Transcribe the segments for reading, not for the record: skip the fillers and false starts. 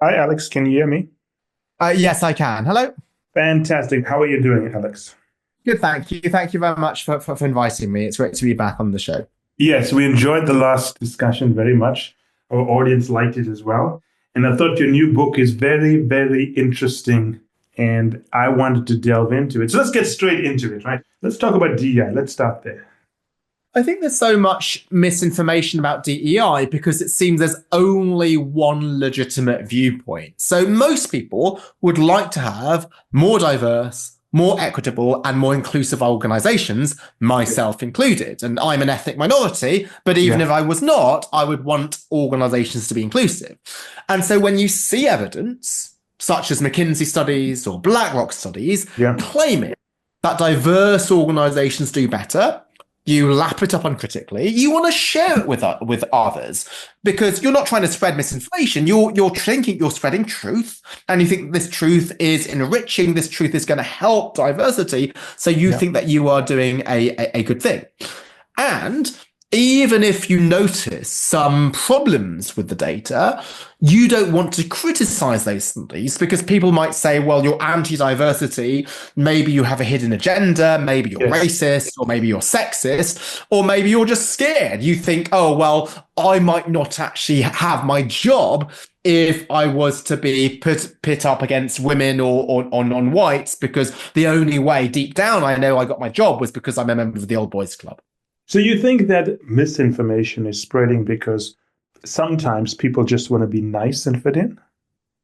Hi, Alex. Can you hear me? Yes, I can. Hello. Fantastic. How are you doing, Alex? Good, thank you. Thank you very much for inviting me. It's great to be back on the show. Yes, we enjoyed the last discussion very much. Our audience liked it as well. And I thought your new book is very, very interesting. And I wanted to delve into it. So let's get straight into it, right? Let's talk about DEI. Let's start there. I think there's so much misinformation about DEI because it seems there's only one legitimate viewpoint. So most people would like to have more diverse, more equitable, and more inclusive organizations, myself included. And I'm an ethnic minority, but even Yeah. if I was not, I would want organizations to be inclusive. And so when you see evidence, such as McKinsey studies or BlackRock studies, Yeah. claiming that diverse organizations do better, you lap it up uncritically. You want to share it with others because you're not trying to spread misinformation. You're thinking you're spreading truth, and you think this truth is enriching. This truth is going to help diversity. So you Yeah. think that you are doing a good thing. And even if you notice some problems with the data, you don't want to criticize those studies because people might say, well, you're anti-diversity. Maybe you have a hidden agenda. Maybe you're Yes. racist, or maybe you're sexist, or maybe you're just scared. You think, oh, well, I might not actually have my job if I was to be pit up against women or non-whites, because the only way deep down I know I got my job was because I'm a member of the old boys club. So you think that misinformation is spreading because sometimes people just want to be nice and fit in?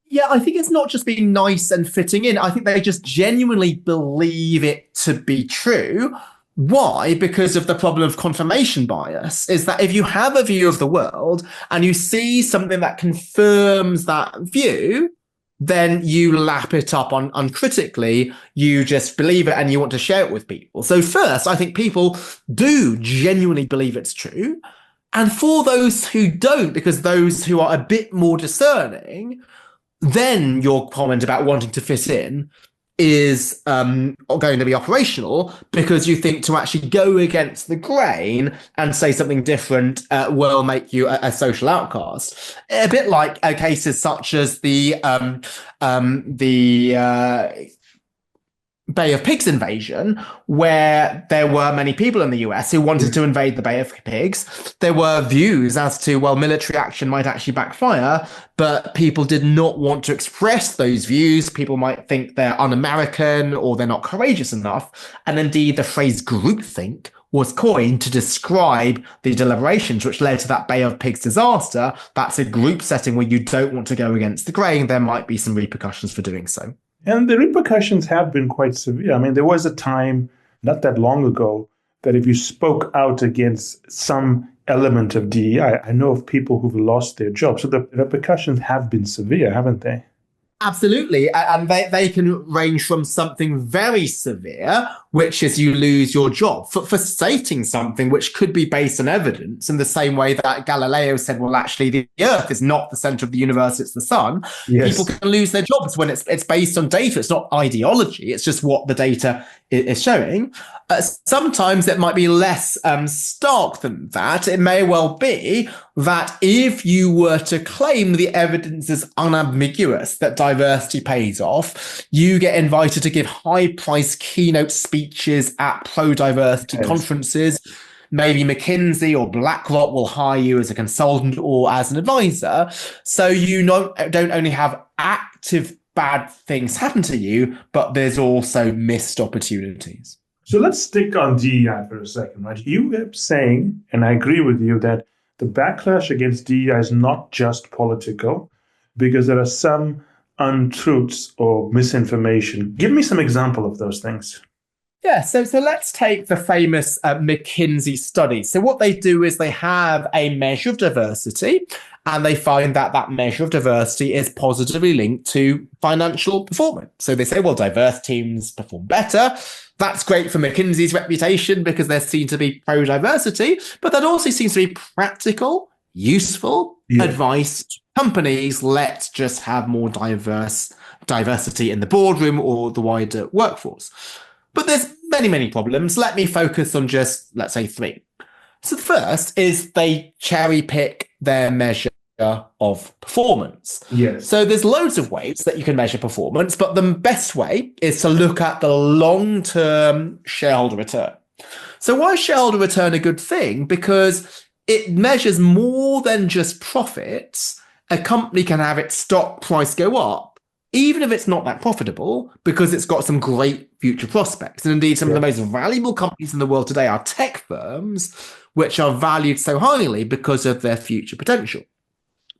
Yeah, I think it's not just being nice and fitting in. I think they just genuinely believe it to be true. Why? Because of the problem of confirmation bias, is that if you have a view of the world and you see something that confirms that view, then you lap it up uncritically. You just believe it and you want to share it with people. So first, I think people do genuinely believe it's true. And for those who don't, because those who are a bit more discerning, then your comment about wanting to fit in is going to be operational because you think to actually go against the grain and say something different will make you a social outcast. A bit like cases such as the Bay of Pigs invasion, where there were many people in the US who wanted to invade the Bay of Pigs. There were views as to, well, military action might actually backfire, but people did not want to express those views. People might think they're un-American or they're not courageous enough. And indeed, the phrase groupthink was coined to describe the deliberations, which led to that Bay of Pigs disaster. That's a group setting where you don't want to go against the grain. There might be some repercussions for doing so. And the repercussions have been quite severe. I mean, there was a time not that long ago that if you spoke out against some element of DEI, I know of people who've lost their jobs. So the repercussions have been severe, haven't they? Absolutely. And they can range from something very severe, which is you lose your job, for stating something which could be based on evidence, in the same way that Galileo said, well, actually, the Earth is not the center of the universe, it's the sun. People Yes. can lose their jobs when it's based on data. It's not ideology, it's just what the data is showing. Sometimes it might be less stark than that. It may well be that if you were to claim the evidence is unambiguous that diversity pays off, you get invited to give high-priced keynote speeches at pro-diversity Yes. conferences. Maybe McKinsey or BlackRock will hire you as a consultant or as an advisor. So you don't only have active bad things happen to you, but there's also missed opportunities. So let's stick on DEI for a second, right? You kept saying, and I agree with you, that the backlash against DEI is not just political, because there are some untruths or misinformation. Give me some example of those things. Yeah, so let's take the famous McKinsey study. So what they do is they have a measure of diversity, and they find that that measure of diversity is positively linked to financial performance. So they say, well, diverse teams perform better. That's great for McKinsey's reputation because they're seen to be pro-diversity, but that also seems to be practical, useful Yeah. advice to companies. Let's just have more diversity in the boardroom or the wider workforce. But there's many, many problems. Let me focus on just, let's say, three. So the first is they cherry pick their measure of performance. Yes. So there's loads of ways that you can measure performance, but the best way is to look at the long-term shareholder return. So why is shareholder return a good thing? Because it measures more than just profits. A company can have its stock price go up, even if it's not that profitable, because it's got some great future prospects. And indeed, some of the most valuable companies in the world today are tech firms, which are valued so highly because of their future potential.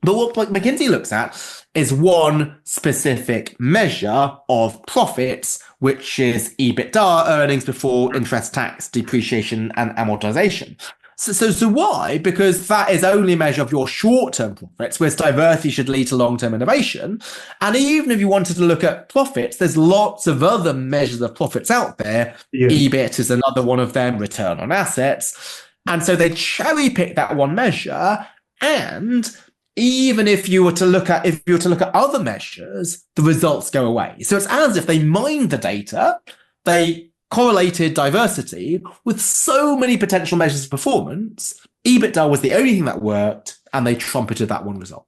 But what McKinsey looks at is one specific measure of profits, which is EBITDA, earnings before interest, tax, depreciation, and amortization. So why? Because that is only a measure of your short-term profits, whereas diversity should lead to long-term innovation. And even if you wanted to look at profits, there's lots of other measures of profits out there. Yes. EBIT is another one of them, return on assets. And so they cherry pick that one measure. And even if you were to look at other measures, the results go away. So it's as if they mined the data, they correlated diversity with so many potential measures of performance. EBITDA was the only thing that worked, and they trumpeted that one result.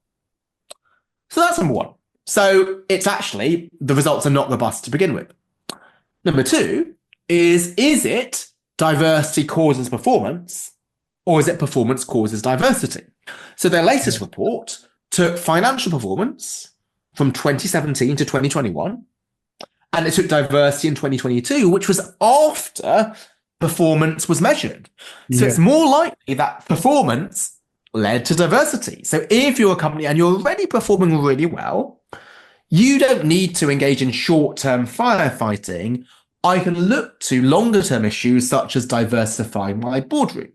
So that's number one. So it's actually, the results are not robust to begin with. Number two is it diversity causes performance, or is it performance causes diversity? So their latest report took financial performance from 2017 to 2021, and it took diversity in 2022, which was after performance was measured. So it's more likely that performance led to diversity. So if you're a company and you're already performing really well, you don't need to engage in short-term firefighting. I can look to longer-term issues such as diversifying my boardroom.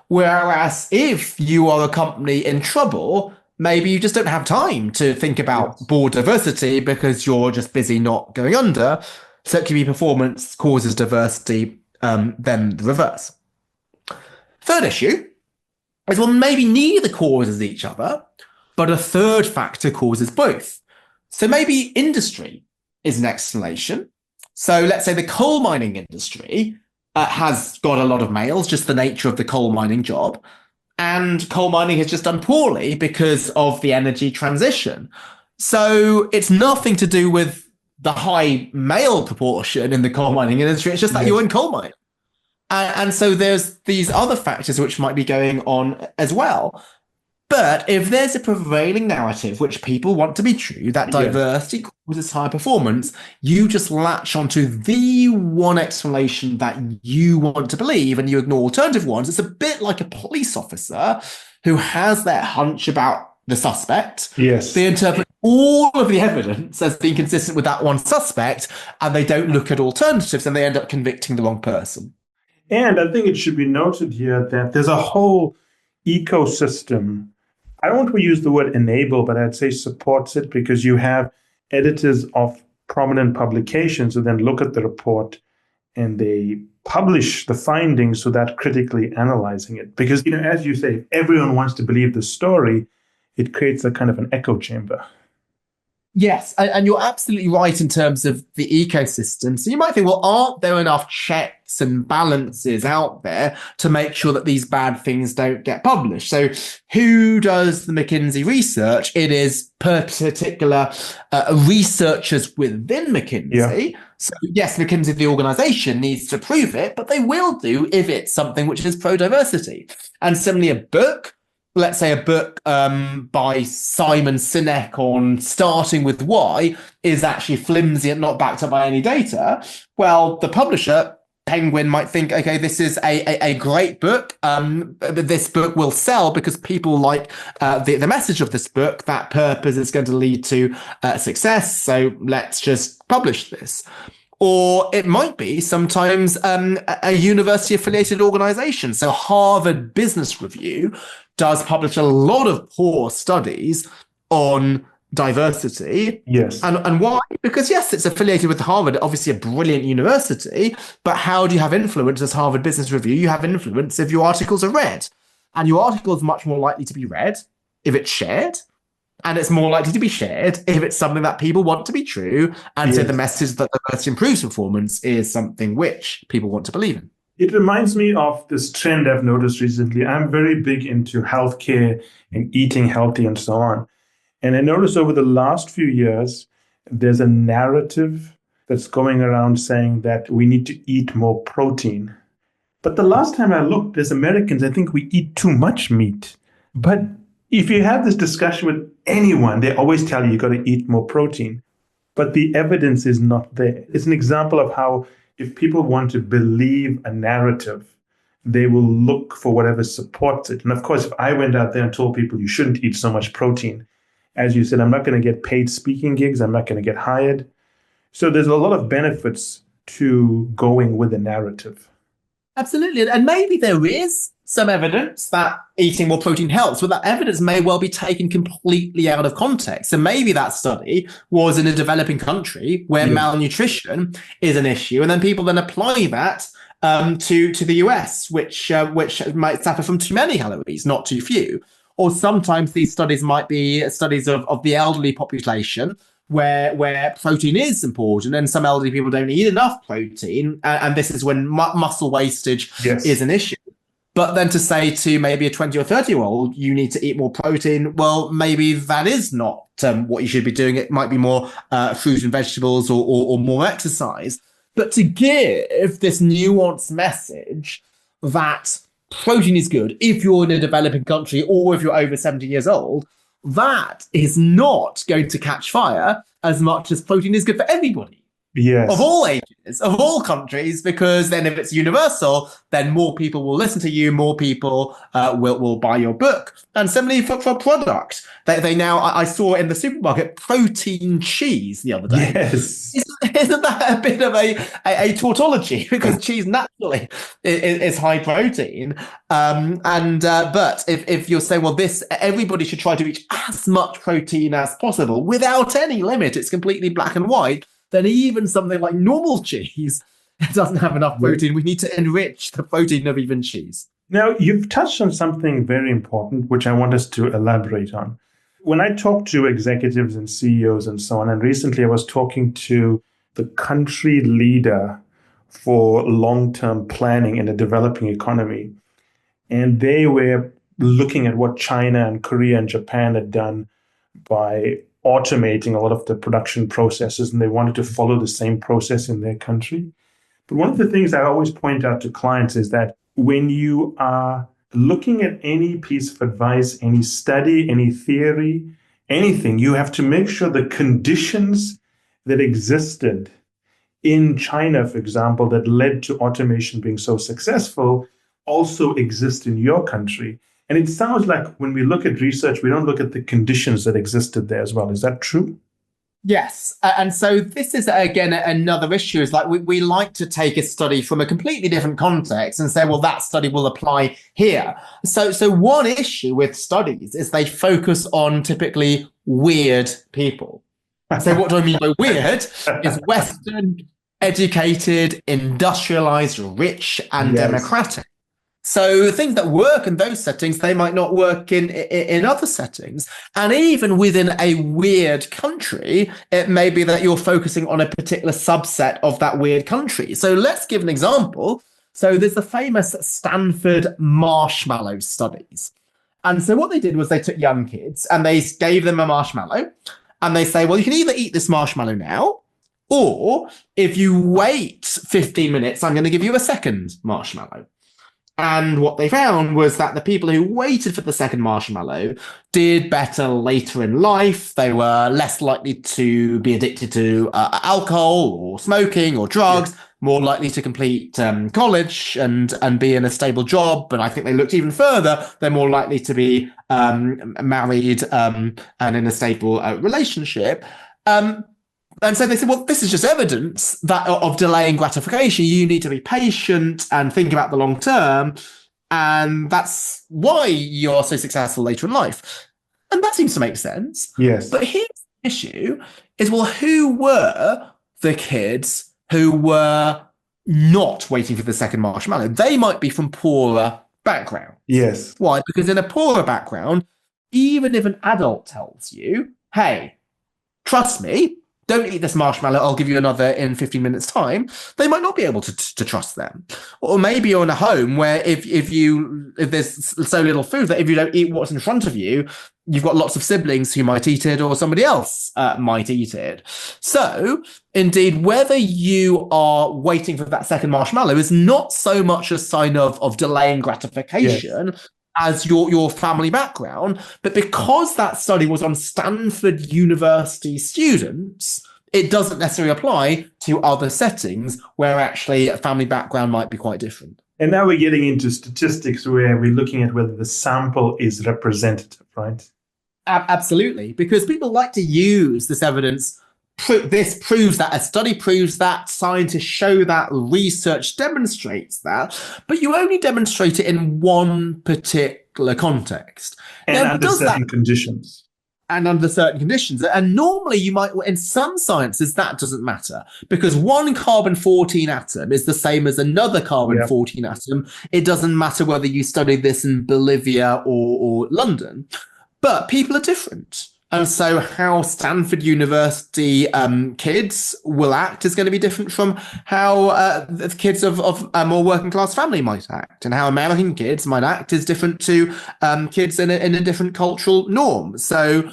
Whereas if you are a company in trouble, maybe you just don't have time to think about board diversity because you're just busy not going under. So it can be performance causes diversity, then the reverse. Third issue is, well, maybe neither causes each other, but a third factor causes both. So maybe industry is an explanation. So let's say the coal mining industry has got a lot of males, just the nature of the coal mining job. And coal mining has just done poorly because of the energy transition. So it's nothing to do with the high male proportion in the coal mining industry. It's just that you're in coal mining. And so there's these other factors which might be going on as well. But if there's a prevailing narrative which people want to be true, that diversity causes high performance, you just latch onto the one explanation that you want to believe and you ignore alternative ones. It's a bit like a police officer who has their hunch about the suspect. Yes. They interpret all of the evidence as being consistent with that one suspect, and they don't look at alternatives, and they end up convicting the wrong person. And I think it should be noted here that there's a whole ecosystem. I don't want to use the word enable, but I'd say supports it, because you have editors of prominent publications who then look at the report and they publish the findings without critically analyzing it. Because, as you say, if everyone wants to believe the story, it creates a kind of an echo chamber. Yes, and you're absolutely right in terms of the ecosystem. So you might think, well, aren't there enough checks and balances out there to make sure that these bad things don't get published? So who does the McKinsey research? It is particular researchers within McKinsey. Yeah. So yes, McKinsey, the organization, needs to prove it, but they will do if it's something which is pro-diversity. And similarly, a book, let's say a book by Simon Sinek on starting with why is actually flimsy and not backed up by any data. Well, the publisher, Penguin, might think, okay, this is a great book. This book will sell because people like the message of this book. That purpose is going to lead to success. So let's just publish this. Or it might be sometimes a university-affiliated organization. So Harvard Business Review does publish a lot of poor studies on diversity. Yes. And why? Because yes, it's affiliated with Harvard, obviously a brilliant university, but how do you have influence as Harvard Business Review? You have influence if your articles are read. And your article is much more likely to be read if it's shared. And it's more likely to be shared if it's something that people want to be true. And so the message that diversity improves performance is something which people want to believe in. It reminds me of this trend I've noticed recently. I'm very big into healthcare and eating healthy and so on. And I noticed over the last few years, there's a narrative that's going around saying that we need to eat more protein. But the last time I looked, as Americans, I think we eat too much meat. But if you have this discussion with anyone, they always tell you got to eat more protein. But the evidence is not there. It's an example of how if people want to believe a narrative, they will look for whatever supports it. And of course, if I went out there and told people you shouldn't eat so much protein, as you said, I'm not going to get paid speaking gigs. I'm not going to get hired. So there's a lot of benefits to going with a narrative. Absolutely. And maybe there is some evidence that eating more protein helps, but that evidence may well be taken completely out of context. So maybe that study was in a developing country where malnutrition is an issue, and then people then apply that to the US, which might suffer from too many calories, not too few. Or sometimes these studies might be studies of the elderly population where protein is important, and some elderly people don't eat enough protein, and this is when muscle wastage is an issue. But then to say to maybe a 20 or 30-year-old, you need to eat more protein, well, maybe that is not what you should be doing. It might be more fruit and vegetables or more exercise. But to give this nuanced message that protein is good if you're in a developing country or if you're over 70 years old, that is not going to catch fire as much as protein is good for everybody. Yes. Of all ages, of all countries, because then if it's universal, then more people will listen to you, more people will buy your book. And similarly for products. They now, I saw in the supermarket, protein cheese the other day. Yes. Isn't that a bit of a tautology? Because cheese naturally is high protein. But if you're saying, well, everybody should try to reach as much protein as possible without any limit, it's completely black and white, then even something like normal cheese doesn't have enough protein. We need to enrich the protein of even cheese. Now, you've touched on something very important, which I want us to elaborate on. When I talk to executives and CEOs and so on, and recently I was talking to the country leader for long-term planning in a developing economy, and they were looking at what China and Korea and Japan had done by automating a lot of the production processes, and they wanted to follow the same process in their country. But one of the things I always point out to clients is that when you are looking at any piece of advice, any study, any theory, anything, you have to make sure the conditions that existed in China, for example, that led to automation being so successful also exist in your country. And it sounds like when we look at research, we don't look at the conditions that existed there as well. Is that true? Yes. And so this is, again, another issue is like we like to take a study from a completely different context and say, well, that study will apply here. So one issue with studies is they focus on typically weird people. So what do I mean by weird is Western, educated, industrialized, rich, and democratic. So things that work in those settings, they might not work in other settings. And even within a weird country, it may be that you're focusing on a particular subset of that weird country. So let's give an example. So there's the famous Stanford marshmallow studies. And so what they did was they took young kids and they gave them a marshmallow and they say, well, you can either eat this marshmallow now, or if you wait 15 minutes, I'm going to give you a second marshmallow. And what they found was that the people who waited for the second marshmallow did better later in life. They were less likely to be addicted to alcohol or smoking or drugs, more likely to complete college and be in a stable job. And I think they looked even further. They're more likely to be married and in a stable relationship. And so they said, well, this is just evidence that of delaying gratification. You need to be patient and think about the long term. And that's why you're so successful later in life. And that seems to make sense. Yes. But here's the issue is, well, who were the kids who were not waiting for the second marshmallow? They might be from poorer backgrounds. Yes. Why? Because in a poorer background, even if an adult tells you, hey, trust me, don't eat this marshmallow, I'll give you another in 15 minutes time, they might not be able to trust them. Or maybe you're in a home where if there's so little food that if you don't eat what's in front of you, you've got lots of siblings who might eat it, or somebody else might eat it. So indeed, whether you are waiting for that second marshmallow is not so much a sign of delaying gratification, yes, as your family background, but because that study was on Stanford University students, it doesn't necessarily apply to other settings where actually a family background might be quite different. And now we're getting into statistics where we're looking at whether the sample is representative, right? Absolutely, because people like to use this evidence. This proves that, a study proves that, scientists show that, research demonstrates that, but you only demonstrate it in one particular context. And now, under certain conditions. And under certain conditions. And normally you might, in some sciences, that doesn't matter because one carbon-14 atom is the same as another carbon-14 atom. It doesn't matter whether you study this in Bolivia or London, but people are different. And so how Stanford University kids will act is going to be different from how the kids of a more working class family might act. And how American kids might act is different to kids in a different cultural norm. So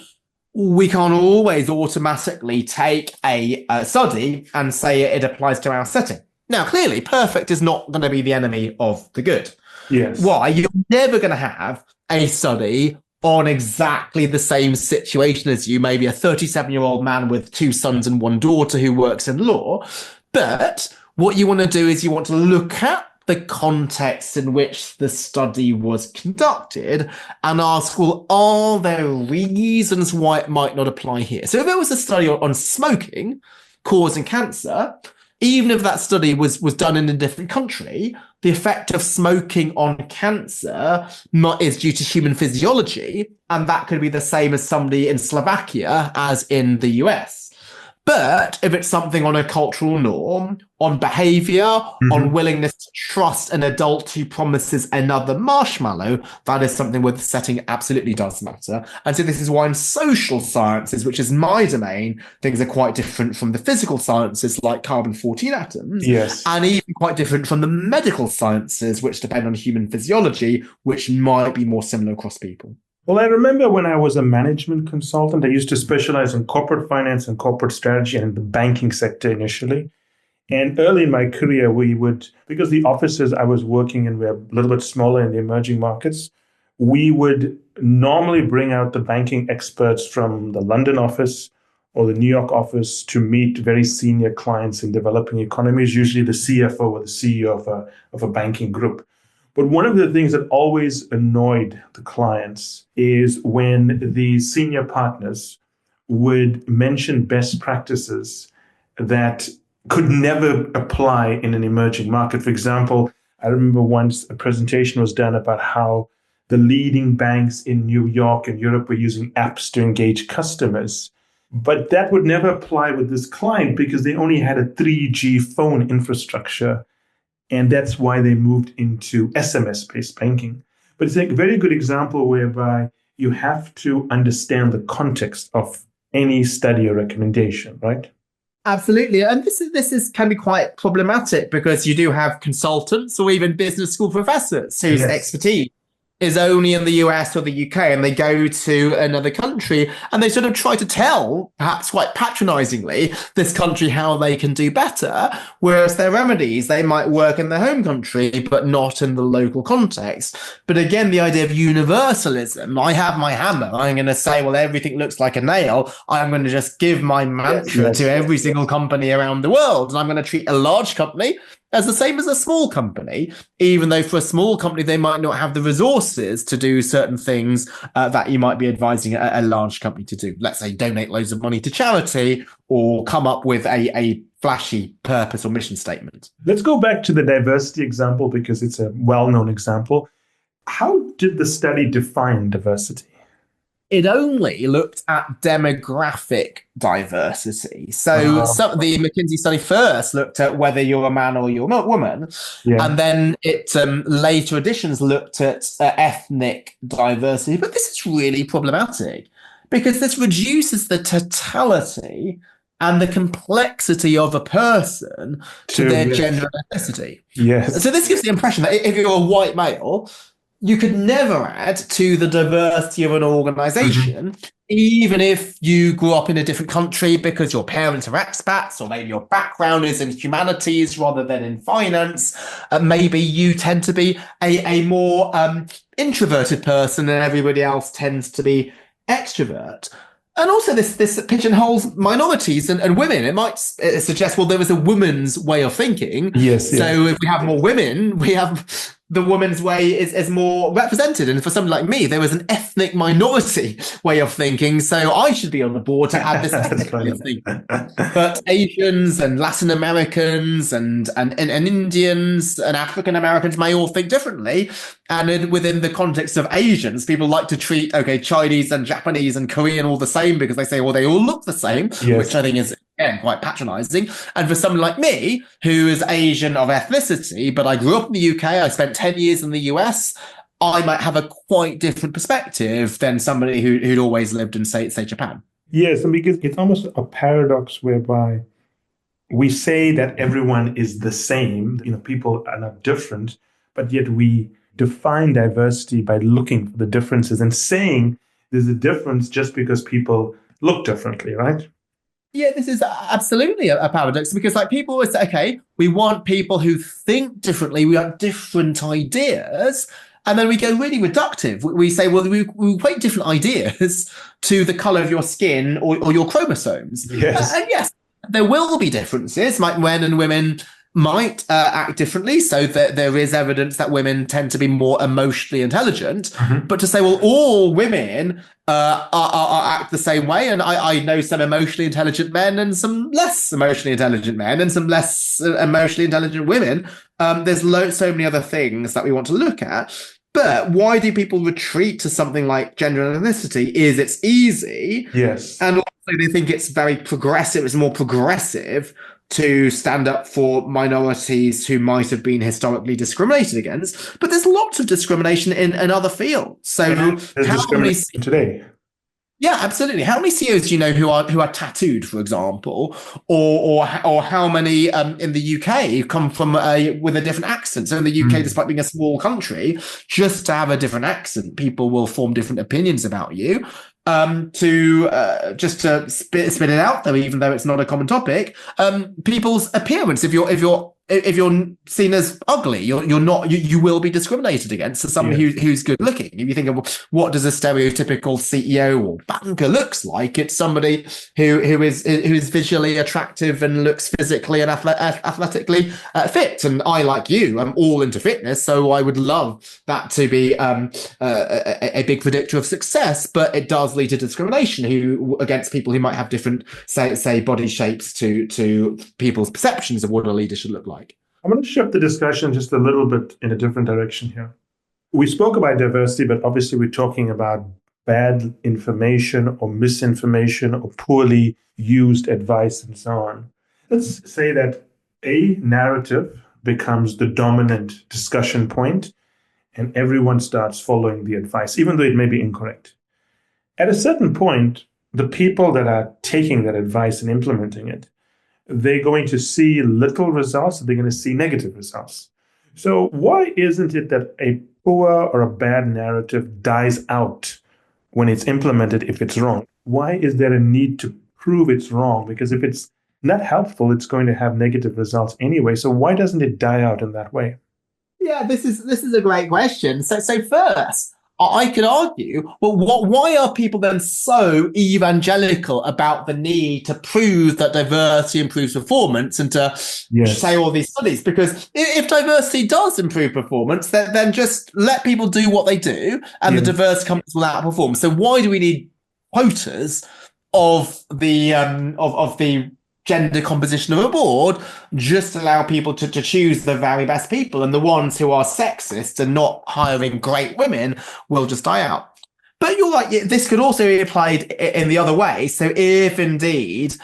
we can't always automatically take a study and say it applies to our setting. Now, clearly, perfect is not going to be the enemy of the good. Yes. Why? You're never going to have a study on exactly the same situation as you, maybe a 37-year-old man with 2 sons and 1 daughter who works in law. But what you want to do is you want to look at the context in which the study was conducted and ask, well, are there reasons why it might not apply here? So if there was a study on smoking causing cancer, even if that study was done in a different country, the effect of smoking on cancer is due to human physiology, and that could be the same as somebody in Slovakia as in the US. But if it's something on a cultural norm, on behavior, on willingness to trust an adult who promises another marshmallow, that is something where the setting absolutely does matter. And so this is why in social sciences, which is my domain, things are quite different from the physical sciences like carbon-14 atoms. Yes. And even quite different from the medical sciences, which depend on human physiology, which might be more similar across people. Well, I remember when I was a management consultant, I used to specialize in corporate finance and corporate strategy and the banking sector initially. And early in my career, we would, because the offices I was working in were a little bit smaller in the emerging markets, we would normally bring out the banking experts from the London office or the New York office to meet very senior clients in developing economies, usually the CFO or the CEO of a banking group. But one of the things that always annoyed the clients is when the senior partners would mention best practices that could never apply in an emerging market. For example, I remember once a presentation was done about how the leading banks in New York and Europe were using apps to engage customers. But that would never apply with this client because they only had a 3G phone infrastructure. And that's why they moved into SMS-based banking. But it's a very good example whereby you have to understand the context of any study or recommendation, right? Absolutely. And this can be quite problematic because you do have consultants or even business school professors whose expertise is only in the US or the UK, and they go to another country and they sort of try to tell, perhaps quite patronizingly, this country how they can do better, whereas their remedies, they might work in their home country, but not in the local context. But again, the idea of universalism, I have my hammer, I'm going to say, well, everything looks like a nail. I'm going to just give my mantra to every single company around the world. And I'm going to treat a large company as the same as a small company, even though for a small company, they might not have the resources to do certain things that you might be advising a large company to do. Let's say donate loads of money to charity or come up with a flashy purpose or mission statement. Let's go back to the diversity example because it's a well-known example. How did the study define diversity? It only looked at demographic diversity. So the McKinsey study first looked at whether you're a man or you're a woman. Yeah. And then it later editions looked at ethnic diversity. But this is really problematic because this reduces the totality and the complexity of a person to their gender and ethnicity. Yes. So this gives the impression that if you're a white male, you could never add to the diversity of an organization, even if you grew up in a different country because your parents are expats, or maybe your background is in humanities rather than in finance. Maybe you tend to be a more introverted person and everybody else tends to be extrovert. And also this pigeonholes minorities and women. It might suggest, well, there is a woman's way of thinking. Yes. So if we have more women, we have the woman's way is more represented. And for someone like me, there was an ethnic minority way of thinking. So I should be on the board to add this ethnic way of thinking. But Asians and Latin Americans and Indians and African Americans may all think differently. And within the context of Asians, people like to treat, Chinese and Japanese and Korean all the same because they say, well, they all look the same, which I think is, again, quite patronizing. And for someone like me, who is Asian of ethnicity, but I grew up in the UK, I spent 10 years in the US, I might have a quite different perspective than somebody who'd always lived in, say, Japan. Yes, and because it's almost a paradox whereby we say that everyone is the same, people are not different, but yet we define diversity by looking for the differences and saying there's a difference just because people look differently, right? Yeah, this is absolutely a paradox because people always say, okay, we want people who think differently. We want different ideas. And then we go really reductive. We say, well, we equate different ideas to the color of your skin or your chromosomes. Yes. And yes, there will be differences. Men and women might act differently. So there is evidence that women tend to be more emotionally intelligent. But to say, well, all women are act the same way. And I know some emotionally intelligent men and some less emotionally intelligent men and some less emotionally intelligent women. There's so many other things that we want to look at. But why do people retreat to something like gender and ethnicity? Is it's easy. Yes. And also they think it's very progressive. It's more progressive to stand up for minorities who might have been historically discriminated against. But there's lots of discrimination in other fields. So how many today? Yeah, absolutely. How many CEOs do you know who are tattooed, for example, or how many in the UK come from with a different accent? So in the UK, despite being a small country, just to have a different accent, people will form different opinions about you. Just to spit it out there, even though it's not a common topic, people's appearance. If you're seen as ugly, you will be discriminated against as someone who's good looking. If you think of what does a stereotypical CEO or banker looks like, it's somebody who is visually attractive and looks physically and athletically fit. And I, like you, I'm all into fitness, so I would love that to be a big predictor of success. But it does lead to discrimination against people who might have different, say body shapes to people's perceptions of what a leader should look like. I'm going to shift the discussion just a little bit in a different direction here. We spoke about diversity, but obviously we're talking about bad information or misinformation or poorly used advice and so on. Let's say that a narrative becomes the dominant discussion point and everyone starts following the advice, even though it may be incorrect. At a certain point, the people that are taking that advice and implementing it, they're going to see little results, they're going to see negative results. So why isn't it that a poor or a bad narrative dies out when it's implemented if it's wrong? Why is there a need to prove it's wrong? Because if it's not helpful, it's going to have negative results anyway. So why doesn't it die out in that way? Yeah, this is a great question. So first, I could argue, well, why are people then so evangelical about the need to prove that diversity improves performance and to say all these studies? Because if diversity does improve performance, then just let people do what they do and the diverse companies will outperform. So why do we need quotas of the gender composition of a board? Just allow people to choose the very best people, and the ones who are sexist and not hiring great women will just die out. But you're right, this could also be applied in the other way. So if indeed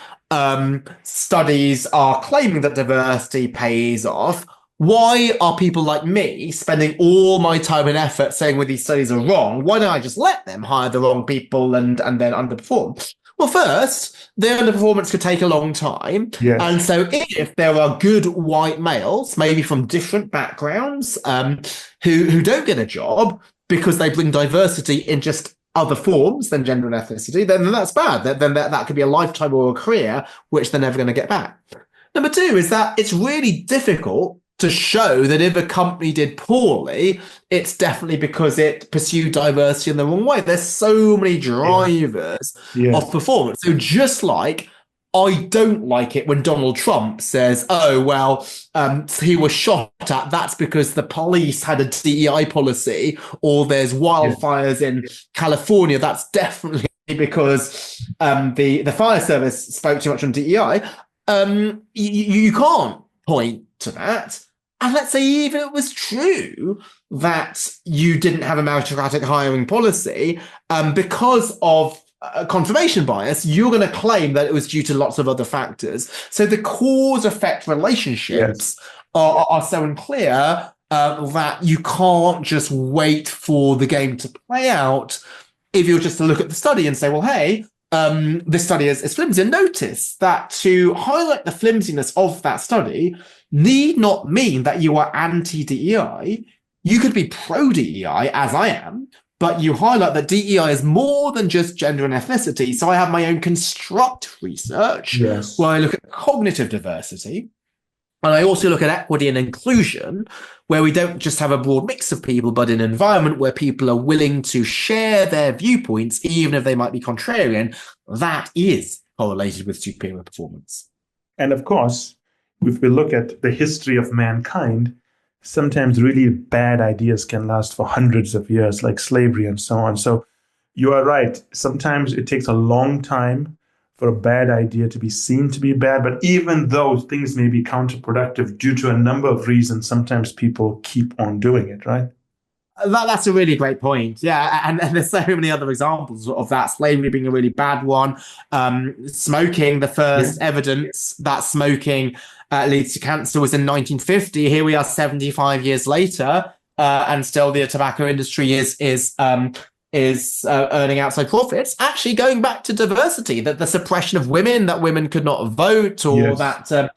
studies are claiming that diversity pays off, why are people like me spending all my time and effort saying, well, these studies are wrong? Why don't I just let them hire the wrong people and then underperform? Well, first, the underperformance could take a long time. Yes. And so if there are good white males, maybe from different backgrounds, who don't get a job because they bring diversity in just other forms than gender and ethnicity, then that's bad. Then that could be a lifetime or a career, which they're never going to get back. Number two is that it's really difficult to show that if a company did poorly, it's definitely because it pursued diversity in the wrong way. There's so many drivers of performance. So just like I don't like it when Donald Trump says, oh, well, he was shot at, that's because the police had a DEI policy, or there's wildfires in California, that's definitely because the fire service spoke too much on DEI. You can't point to that. And let's say even it was true that you didn't have a meritocratic hiring policy, because of confirmation bias, you're going to claim that it was due to lots of other factors. So the cause-effect relationships are so unclear that you can't just wait for the game to play out if you're just to look at the study and say, well, hey, this study is flimsy. And notice that to highlight the flimsiness of that study need not mean that you are anti-DEI. You could be pro-DEI, as I am, but you highlight that DEI is more than just gender and ethnicity. So I have my own construct research where I look at cognitive diversity. And I also look at equity and inclusion, where we don't just have a broad mix of people, but an environment where people are willing to share their viewpoints, even if they might be contrarian. That is correlated with superior performance. And of course, if we look at the history of mankind, sometimes really bad ideas can last for hundreds of years, like slavery and so on. So you are right. Sometimes it takes a long time for a bad idea to be seen to be bad. But even though things may be counterproductive due to a number of reasons, sometimes people keep on doing it, right? That's a really great point. Yeah, and there's so many other examples of that. Slavery being a really bad one. Smoking, the first evidence that smoking leads to cancer was in 1950. Here we are 75 years later, and still the tobacco industry is earning outside profits. Actually, going back to diversity, that the suppression of women, that women could not vote, or that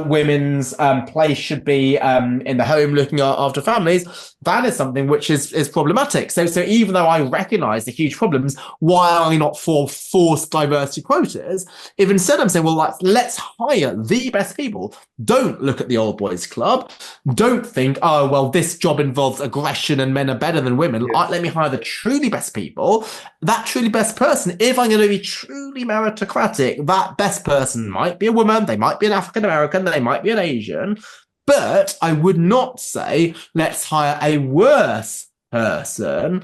women's place should be in the home looking after families, that is something which is problematic. So even though I recognize the huge problems, why are we not for forced diversity quotas? If instead I'm saying, well, let's hire the best people. Don't look at the old boys club. Don't think, oh, well, this job involves aggression and men are better than women. Let me hire the truly best people. That truly best person, if I'm going to be truly meritocratic, that best person might be a woman, they might be an African American, they might be an Asian, but I would not say let's hire a worse person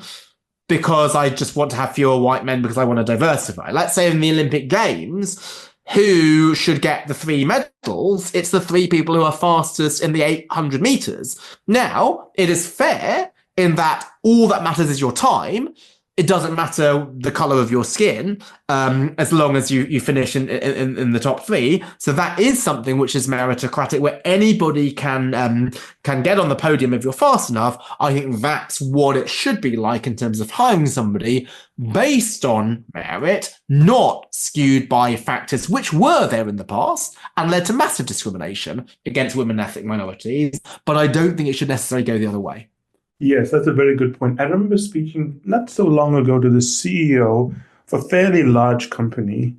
because I just want to have fewer white men because I want to diversify. Let's say in the Olympic Games, who should get the 3 medals? It's the 3 people who are fastest in the 800 meters. Now, it is fair in that all that matters is your time. It doesn't matter the color of your skin, as long as you finish in the top 3. So that is something which is meritocratic, where anybody can get on the podium if you're fast enough. I think that's what it should be like in terms of hiring somebody based on merit, not skewed by factors which were there in the past and led to massive discrimination against women and ethnic minorities. But I don't think it should necessarily go the other way. Yes, that's a very good point. I remember speaking not so long ago to the CEO of a fairly large company,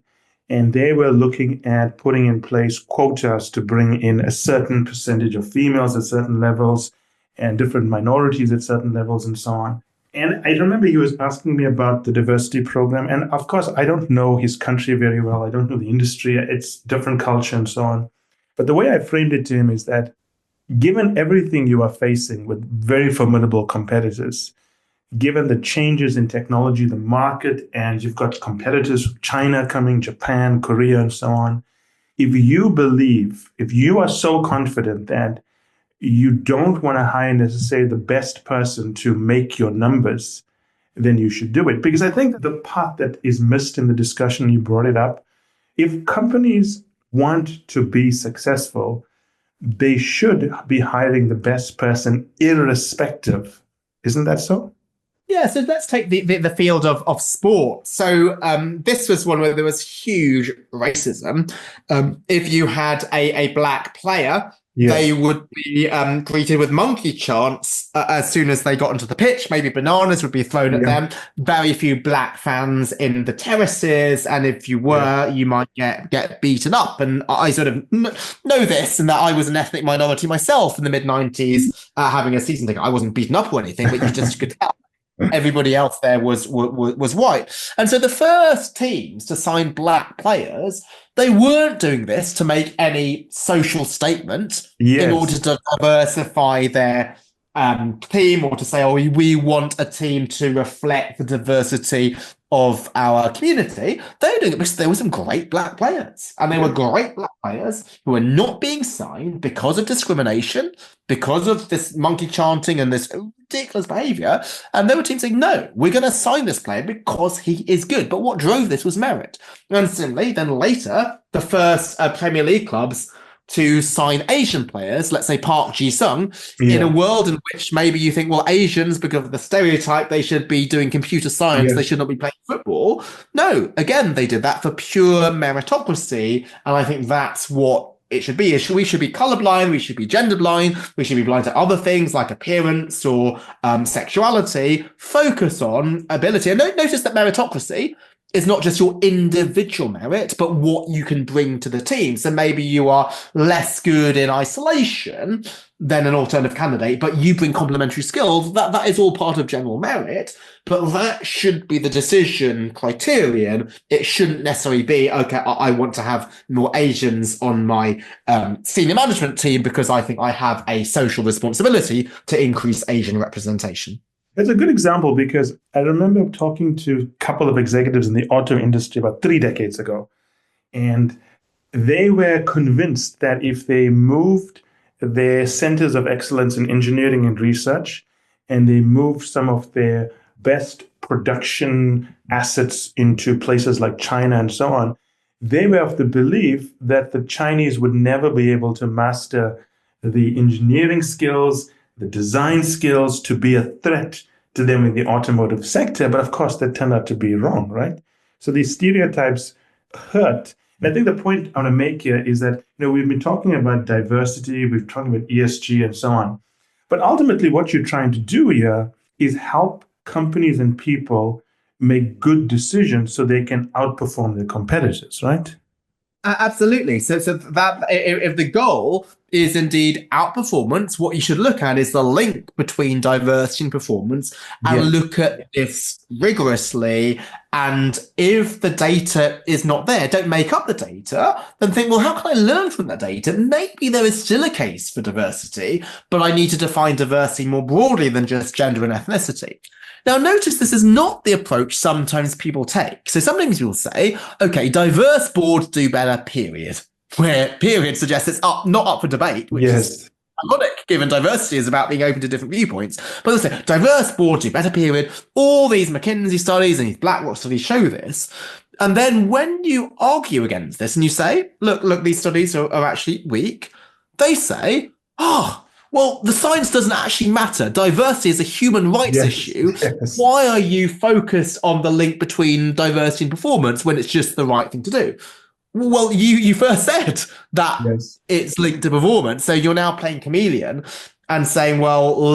and they were looking at putting in place quotas to bring in a certain percentage of females at certain levels and different minorities at certain levels and so on. And I remember he was asking me about the diversity program. And of course, I don't know his country very well. I don't know the industry. It's different culture and so on. But the way I framed it to him is that given everything you are facing with very formidable competitors, given the changes in technology, the market, and you've got competitors, China coming, Japan, Korea, and so on, if you are so confident that you don't want to hire necessarily the best person to make your numbers, then you should do it. Because I think the part that is missed in the discussion, you brought it up, if companies want to be successful, they should be hiring the best person irrespective. Isn't that so? Yeah, so let's take the field of sport. So this was one where there was huge racism. If you had a black player, they Yes. would be greeted with monkey chants as soon as they got onto the pitch. Maybe bananas would be thrown at Yeah. them. Very few black fans in the terraces, and if you Yeah. were, you might get beaten up. And I sort of know this, and that I was an ethnic minority myself in the mid-90s, having a season ticket. I wasn't beaten up or anything, but you just could tell everybody else there was white. And so the first teams to sign black players, they weren't doing this to make any social statement in order Yes. to diversify their team, or to say, oh, we want a team to reflect the diversity of our community. They were doing it because there were some great black players, and they were great black players who were not being signed because of discrimination, because of this monkey chanting and this ridiculous behavior. And there were teams saying, no, we're going to sign this player because he is good. But what drove this was merit. And similarly, then later, the first Premier League clubs to sign Asian players, let's say Park Ji-sung, in a world in which maybe you think, well, Asians, because of the stereotype, they should be doing computer science, they should not be playing football. No, again, they did that for pure meritocracy. And I think that's what it should be. We should be colorblind, we should be gender blind, we should be blind to other things like appearance or sexuality. Focus on ability. And notice that meritocracy is not just your individual merit, but what you can bring to the team. So maybe you are less good in isolation than an alternative candidate, but you bring complementary skills. That is all part of general merit, but that should be the decision criterion. It shouldn't necessarily be, okay, I want to have more Asians on my senior management team because I think I have a social responsibility to increase Asian representation. It's a good example because I remember talking to a couple of executives in the auto industry about 3 decades ago, and they were convinced that if they moved their centers of excellence in engineering and research, and they moved some of their best production assets into places like China and so on, they were of the belief that the Chinese would never be able to master the engineering skills, the design skills to be a threat to them in the automotive sector. But of course, that turned out to be wrong, right? So these stereotypes hurt. And I think the point I want to make here is that, we've been talking about diversity, we've talked about ESG and so on. But ultimately, what you're trying to do here is help companies and people make good decisions so they can outperform their competitors, right? Absolutely. So that if the goal is indeed outperformance, what you should look at is the link between diversity and performance, and look at this rigorously. And if the data is not there, don't make up the data, then think, well, how can I learn from that data? Maybe there is still a case for diversity, but I need to define diversity more broadly than just gender and ethnicity. Now, notice this is not the approach sometimes people take. So sometimes people say, okay, diverse boards do better, period. Where period suggests it's not up for debate, which is ironic, given diversity is about being open to different viewpoints. But let's say diverse boards do better, period. All these McKinsey studies and these BlackRock studies show this. And then when you argue against this and you say, look, these studies are actually weak, they say, well, the science doesn't actually matter. Diversity is a human rights issue. Why are you focused on the link between diversity and performance when it's just the right thing to do? Well, you first said that it's linked to performance. So you're now playing chameleon and saying, well,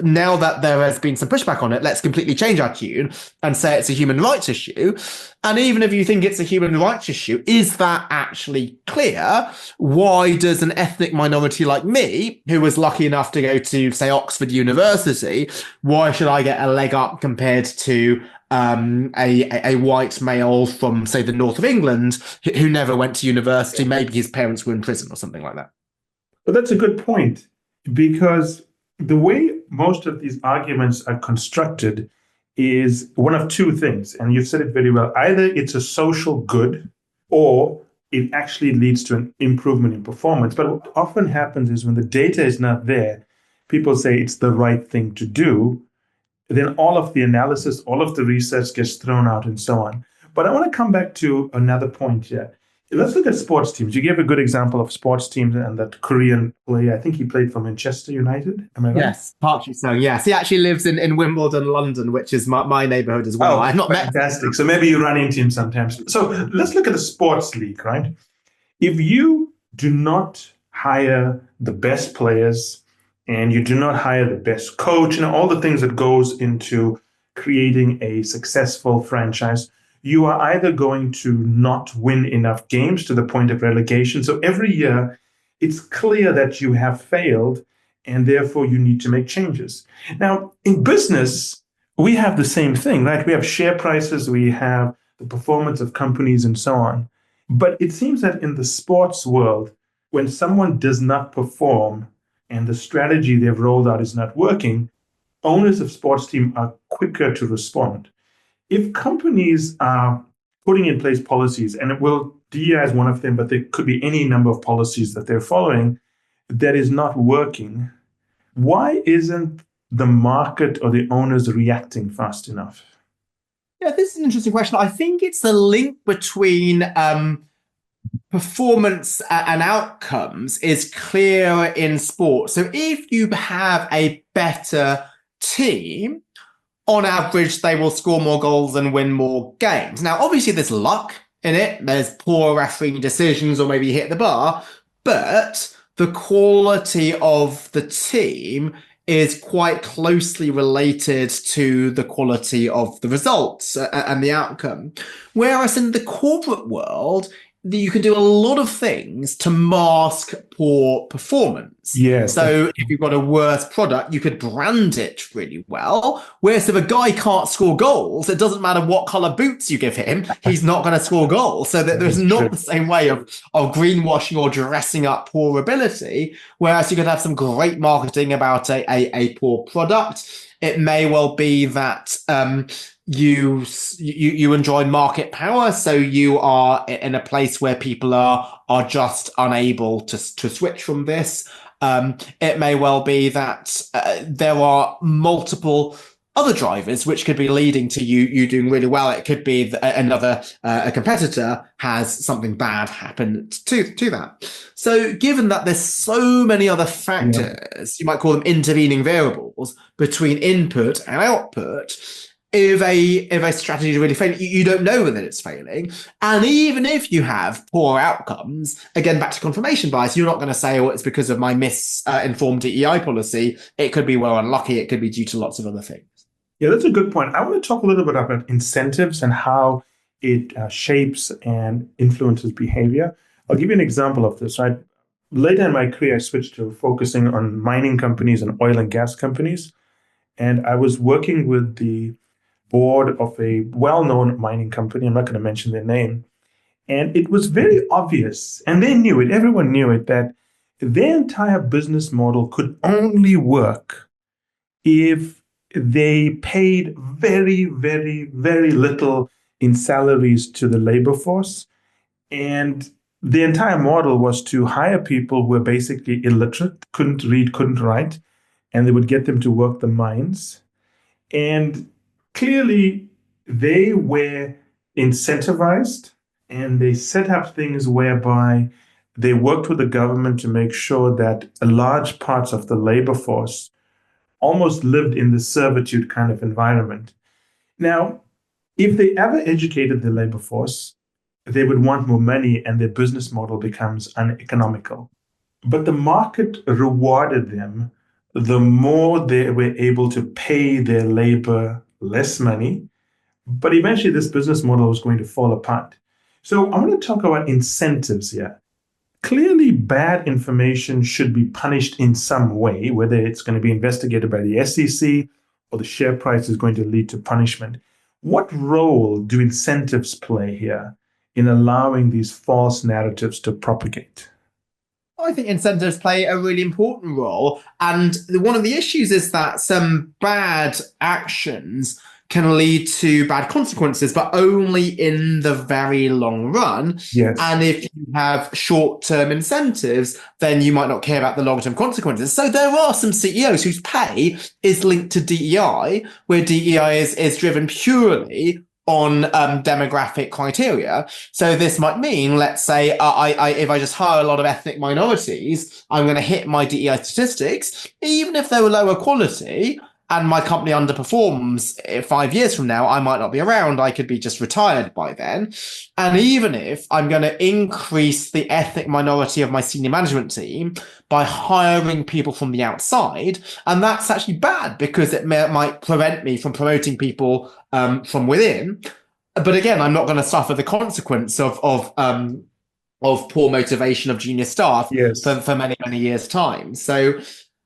now that there has been some pushback on it, let's completely change our tune and say it's a human rights issue. And even if you think it's a human rights issue, is that actually clear? Why does an ethnic minority like me, who was lucky enough to go to, say, Oxford University, why should I get a leg up compared to a white male from, say, the north of England who never went to university? Maybe his parents were in prison or something like that. But that's a good point, because the way most of these arguments are constructed is one of two things, and you've said it very well. Either it's a social good, or it actually leads to an improvement in performance. But what often happens is when the data is not there, people say it's the right thing to do. Then all of the analysis, all of the research gets thrown out and so on. But I want to come back to another point here. Let's look at sports teams. You gave a good example of sports teams and that Korean player. I think he played for Manchester United. Am I right? Yes, partly so. Yes, he actually lives in Wimbledon, London, which is my neighborhood as well. Oh, I've not met. fantastic. So maybe you run into him sometimes. So let's look at the sports league, right? If you do not hire the best players and you do not hire the best coach and all the things that goes into creating a successful franchise, you are either going to not win enough games to the point of relegation. So every year, it's clear that you have failed and therefore you need to make changes. Now, in business, we have the same thing, right? We have share prices, we have the performance of companies and so on. But it seems that in the sports world, when someone does not perform and the strategy they've rolled out is not working, owners of sports teams are quicker to respond. If companies are putting in place policies, and DEI is one of them, but there could be any number of policies that they're following that is not working, why isn't the market or the owners reacting fast enough? Yeah, this is an interesting question. I think it's the link between performance and outcomes is clearer in sport. So if you have a better team, on average, they will score more goals and win more games. Now, obviously, there's luck in it. There's poor refereeing decisions or maybe you hit the bar, but the quality of the team is quite closely related to the quality of the results and the outcome. Whereas in the corporate world, you can do a lot of things to mask poor performance. Yes. So if you've got a worse product, you could brand it really well. Whereas if a guy can't score goals, it doesn't matter what color boots you give him, he's not going to score goals. So that there's not the same way of greenwashing or dressing up poor ability. Whereas you could have some great marketing about a poor product. It may well be that you enjoy market power, so you are in a place where people are just unable to switch from this. It may well be that there are multiple other drivers which could be leading to you doing really well. It could be that a competitor has something bad happen to that. So given that there's so many other factors, you might call them intervening variables between input and output, if a strategy is really failing, you don't know whether it's failing. And even if you have poor outcomes, again, back to confirmation bias, you're not going to say, oh, it's because of my misinformed DEI policy. It could be well unlucky. It could be due to lots of other things. Yeah, that's a good point. I want to talk a little bit about incentives and how it shapes and influences behavior. I'll give you an example of this. Right? Later in my career, I switched to focusing on mining companies and oil and gas companies. And I was working with the board of a well-known mining company. I'm not going to mention their name. And it was very obvious, and they knew it, everyone knew it, that their entire business model could only work if they paid very, very, very little in salaries to the labor force. And the entire model was to hire people who were basically illiterate, couldn't read, couldn't write, and they would get them to work the mines. And clearly, they were incentivized and they set up things whereby they worked with the government to make sure that large parts of the labor force almost lived in the servitude kind of environment. Now, if they ever educated the labor force, they would want more money and their business model becomes uneconomical. But the market rewarded them the more they were able to pay their labor less money. But eventually this business model was going to fall apart. So I want to talk about incentives here. Clearly, bad information should be punished in some way, whether it's going to be investigated by the SEC or the share price is going to lead to punishment. What role do incentives play here in allowing these false narratives to propagate? I think incentives play a really important role. And one of the issues is that some bad actions can lead to bad consequences, but only in the very long run. Yes. And if you have short-term incentives, then you might not care about the long-term consequences. So there are some CEOs whose pay is linked to DEI, where DEI is driven purely on demographic criteria. So this might mean, let's say, if I just hire a lot of ethnic minorities, I'm going to hit my DEI statistics, even if they were lower quality, and my company underperforms 5 years from now, I might not be around. I could be just retired by then. And even if I'm going to increase the ethnic minority of my senior management team by hiring people from the outside, and that's actually bad because it might prevent me from promoting people from within. But again, I'm not going to suffer the consequence of poor motivation of junior staff for many, many years' time. So,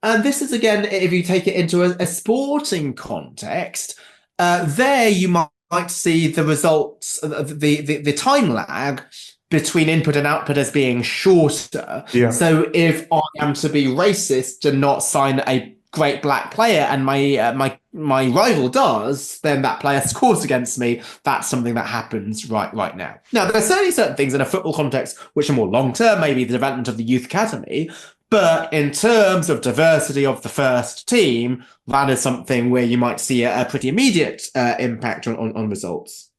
and this is, again, if you take it into a sporting context, there you might see the results, the time lag between input and output as being shorter. Yeah. So if I am to be racist and not sign a great black player and my rival does, then that player scores against me. That's something that happens right now. Now, there are certainly certain things in a football context which are more long-term, maybe the development of the youth academy. But in terms of diversity of the first team, that is something where you might see a pretty immediate impact on results.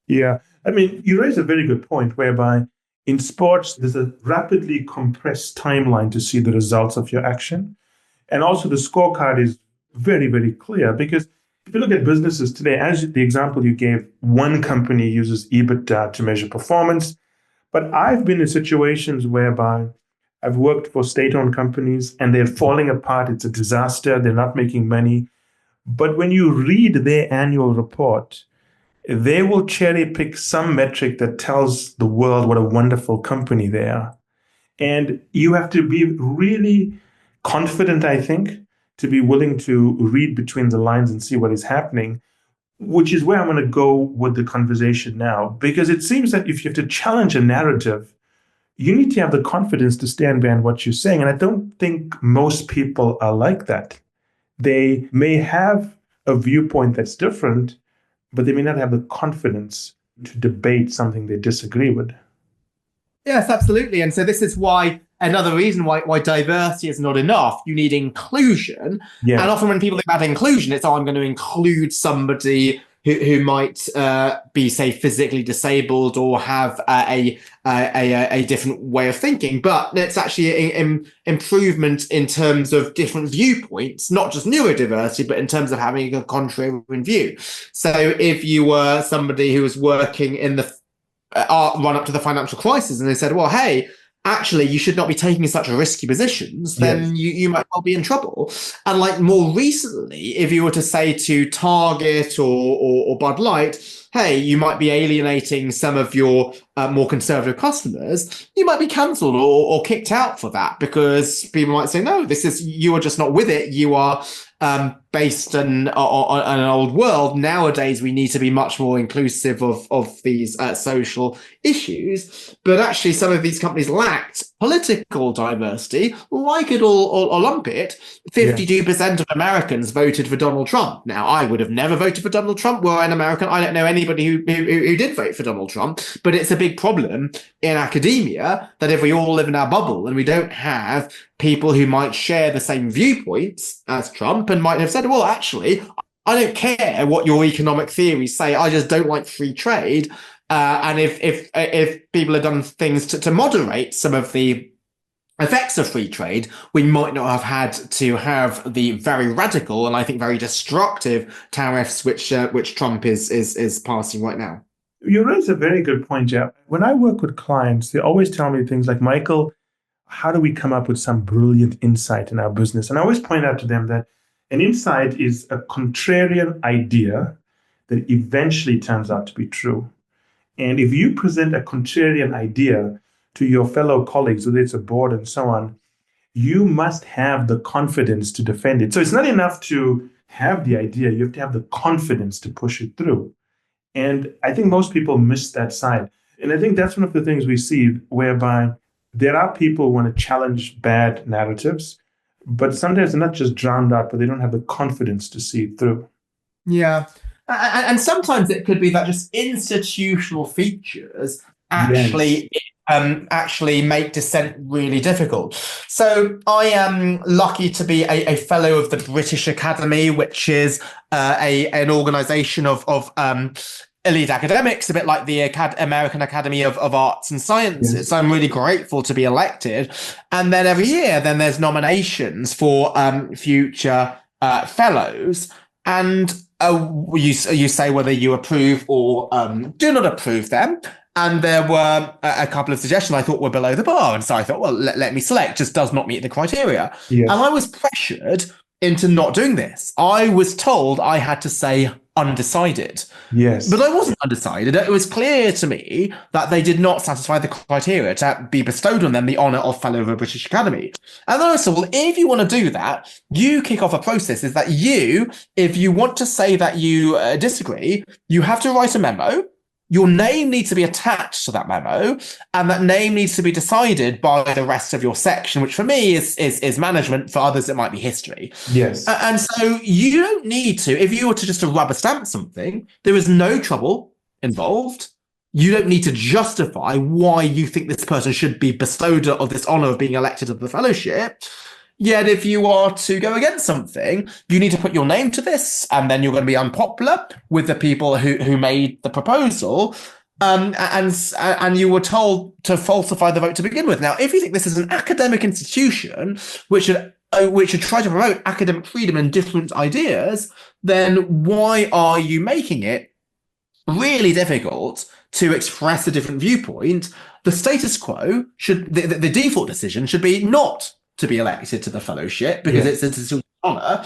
Yeah. I mean, you raise a very good point whereby in sports, there's a rapidly compressed timeline to see the results of your action. And also the scorecard is very, very clear because if you look at businesses today, as the example you gave, one company uses EBITDA to measure performance. But I've been in situations whereby I've worked for state-owned companies and they're falling apart. It's a disaster. They're not making money. But when you read their annual report, they will cherry pick some metric that tells the world what a wonderful company they are. And you have to be really confident, I think, to be willing to read between the lines and see what is happening, which is where I'm going to go with the conversation now. Because it seems that if you have to challenge a narrative, you need to have the confidence to stand behind what you're saying. And I don't think most people are like that. They may have a viewpoint that's different, but they may not have the confidence to debate something they disagree with. Yes, absolutely. And so this is why another reason why diversity is not enough. You need inclusion. Yeah. And often when people think about inclusion, it's, I'm going to include somebody who might be, say, physically disabled or have a different way of thinking. But it's actually an improvement in terms of different viewpoints, not just neurodiversity, but in terms of having a contrary view. So if you were somebody who was working in the run up to the financial crisis and they said, well, hey, actually, you should not be taking such risky positions, then you might well be in trouble. And like more recently, if you were to say to Target or Bud Light, hey, you might be alienating some of your more conservative customers, you might be cancelled or kicked out for that because people might say, no, you are just not with it. You are based on an old world. Nowadays, we need to be much more inclusive of these social issues. But actually, some of these companies lacked political diversity, like it or lump it. 52% of Americans voted for Donald Trump. Now, I would have never voted for Donald Trump were I an American. I don't know anybody who did vote for Donald Trump, but it's a big problem in academia that if we all live in our bubble and we don't have people who might share the same viewpoints as Trump and might have said, well, actually, I don't care what your economic theories say. I just don't like free trade. And if people have done things to moderate some of the effects of free trade, we might not have had to have the very radical and I think very destructive tariffs which Trump is passing right now. You raise a very good point, Jeff. When I work with clients, they always tell me things like, Michael, how do we come up with some brilliant insight in our business? And I always point out to them that an insight is a contrarian idea that eventually turns out to be true. And if you present a contrarian idea to your fellow colleagues, whether it's a board and so on, you must have the confidence to defend it. So it's not enough to have the idea, you have to have the confidence to push it through. And I think most people miss that side. And I think that's one of the things we see whereby there are people who want to challenge bad narratives, but sometimes they're not just drowned out, but they don't have the confidence to see it through. Yeah. And sometimes it could be that just institutional features actually make dissent really difficult. So I am lucky to be a fellow of the British Academy, which is an organisation of elite academics, a bit like the American Academy of Arts and Sciences. Yes. So I'm really grateful to be elected. And then every year, then there's nominations for future fellows. And you say whether you approve or do not approve them. And there were a couple of suggestions I thought were below the bar. And so I thought, well, let me select, just does not meet the criteria. Yes. And I was pressured into not doing this. I was told I had to say undecided. Yes. But I wasn't undecided. It was clear to me that they did not satisfy the criteria to be bestowed on them the honour of Fellow of the British Academy. And then I said, well, if you want to do that, you kick off a process. Is that you, if you want to say that you disagree, you have to write a memo. Your name needs to be attached to that memo, and that name needs to be decided by the rest of your section, which for me is management. For others, it might be history. Yes. And so you don't need to, if you were to just rubber stamp something, there is no trouble involved. You don't need to justify why you think this person should be bestowed of this honour of being elected to the fellowship. Yet if you are to go against something, you need to put your name to this, and then you're going to be unpopular with the people who made the proposal. And you were told to falsify the vote to begin with. Now, if you think this is an academic institution which should try to promote academic freedom and different ideas, then why are you making it really difficult to express a different viewpoint? The status quo the default decision should be not to be elected to the fellowship, because it's an honour.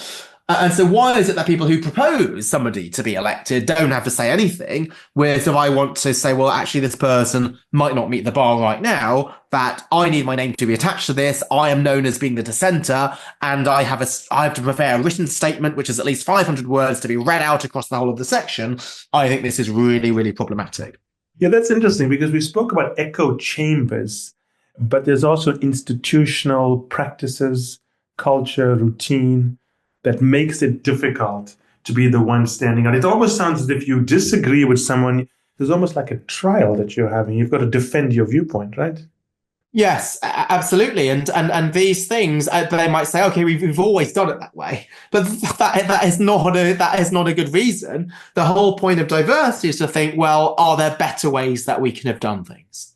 And so why is it that people who propose somebody to be elected don't have to say anything? Whereas if I want to say, well, actually, this person might not meet the bar right now, that I need my name to be attached to this, I am known as being the dissenter, and I have to prepare a written statement, which is at least 500 words to be read out across the whole of the section. I think this is really, really problematic. Yeah, that's interesting, because we spoke about echo chambers, but there's also institutional practices, culture, routine that makes it difficult to be the one standing out. It almost sounds as if you disagree with someone. There's almost like a trial that you're having. You've got to defend your viewpoint, right? Yes, absolutely. And these things, they might say, okay, we've always done it that way, but that is not a good reason. The whole point of diversity is to think, well, are there better ways that we can have done things?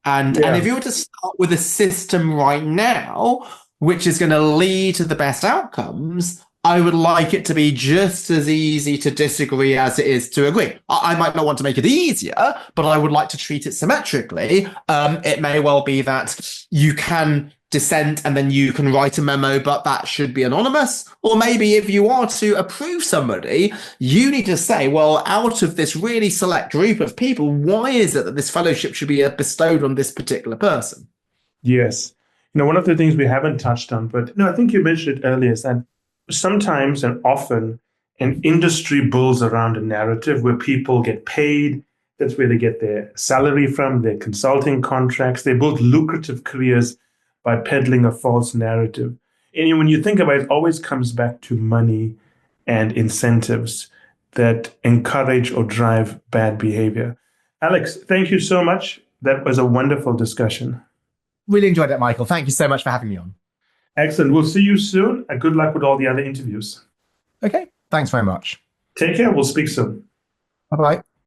And if you were to start with a system right now, which is going to lead to the best outcomes, I would like it to be just as easy to disagree as it is to agree. I might not want to make it easier, but I would like to treat it symmetrically. It may well be that you can dissent and then you can write a memo, but that should be anonymous. Or maybe if you are to approve somebody, you need to say, well, out of this really select group of people, why is it that this fellowship should be bestowed on this particular person? Yes. One of the things we haven't touched on, but I think you mentioned it earlier, is that sometimes and often an industry builds around a narrative where people get paid. That's where they get their salary from, their consulting contracts. They build lucrative careers by peddling a false narrative. And when you think about it, it always comes back to money and incentives that encourage or drive bad behavior. Alex, thank you so much. That was a wonderful discussion. Really enjoyed it, Michael. Thank you so much for having me on. Excellent. We'll see you soon, and good luck with all the other interviews. Okay. Thanks very much. Take care. We'll speak soon. Bye-bye.